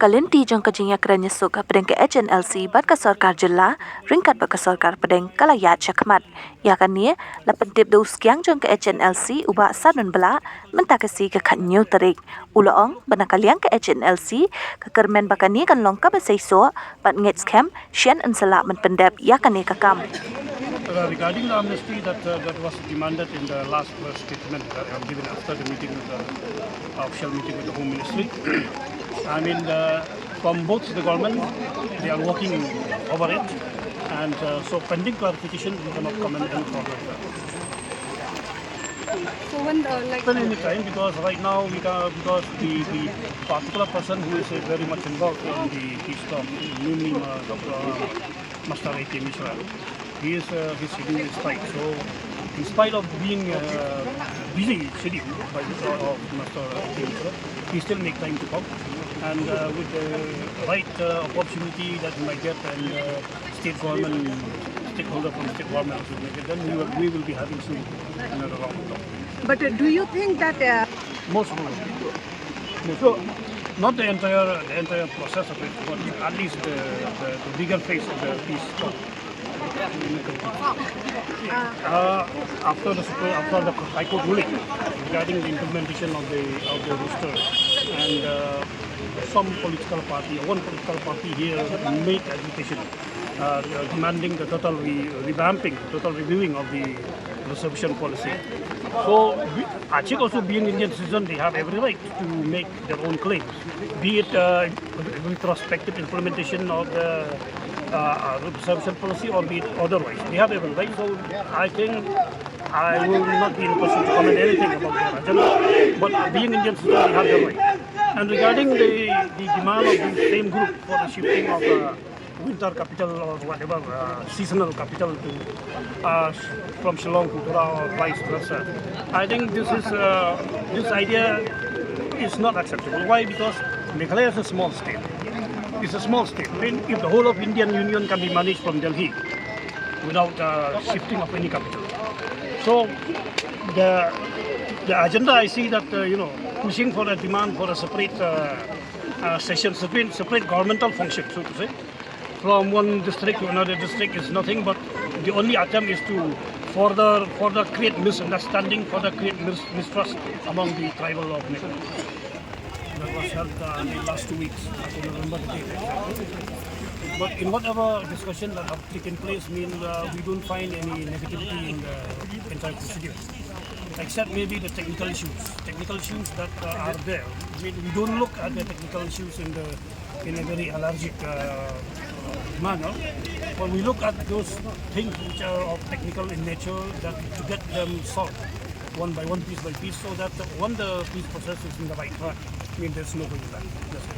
lynti jong Jingiakren Suk Hapdeng ke Hnlc bat ke Sorkar Jylla Rynkat bat ke Sorkar Pdeng kala Iaid Sha Khmat. Ya kan ni la pyntip do skiang jong ke Hnlc uba Sadon Blah mynta ke si ke khanyu Tarik. Uloong bana liang ke Hnlc ke kyrmen bakani kan long kaba siesoh bat ngeit skhem shen ensala pyndep ya kan ni ke kam. Regarding the amnesty that was demanded in the last statement that I have given after the meeting with the official meeting with the Home Ministry, I mean, from both the government, they are working over it, and so pending clarification, we cannot comment any further. So when Any time, because right now because the particular person who is very much involved in the case of namely Dr. Master A.K. Mishra, his schedule is tight. So in spite of being busy schedule by the of Master A.K. Mishra, he still make time to come, and with the right opportunity that he might get and state government stakeholder from state government will make it, then we will be having soon another round of talk. But do you think that Most probably. So, not the entire process of it, but at least the bigger phase of the peace talk. After the High Court ruling regarding the implementation of the roster, and one political party here made agitation demanding the total reviewing of the reservation policy. So, Aceh also being Indian citizen, they have every right to make their own claims, be it retrospective implementation of the reservation policy or be it otherwise. They have every right. So, I think I will not be in a position to comment anything about their agenda, but being Indian citizen, they have their right. And regarding the demand of the same group for the shifting of winter capital or whatever seasonal capital to from Shillong to Tura or vice versa, I think this idea is not acceptable. Why? Because Meghalaya is a small state. It's a small state. I mean, if the whole of Indian Union can be managed from Delhi without shifting of any capital, so the agenda I see that pushing for a demand for a separate session, separate governmental function, so to say, from one district to another district is nothing but the only attempt is to further create misunderstanding, further create mistrust among the tribal of Meghalaya. That was held in the last 2 weeks. I don't remember the date exactly. But in whatever discussion that have taken place, we don't find any negativity in the entire procedure, except maybe the technical issues that are there. I mean, we don't look at the technical issues in a very allergic manner, but we look at those things which are of technical in nature, that to get them solved one by one, piece by piece, so that when the peace process is in the right track, I mean, there's no going back. That's it.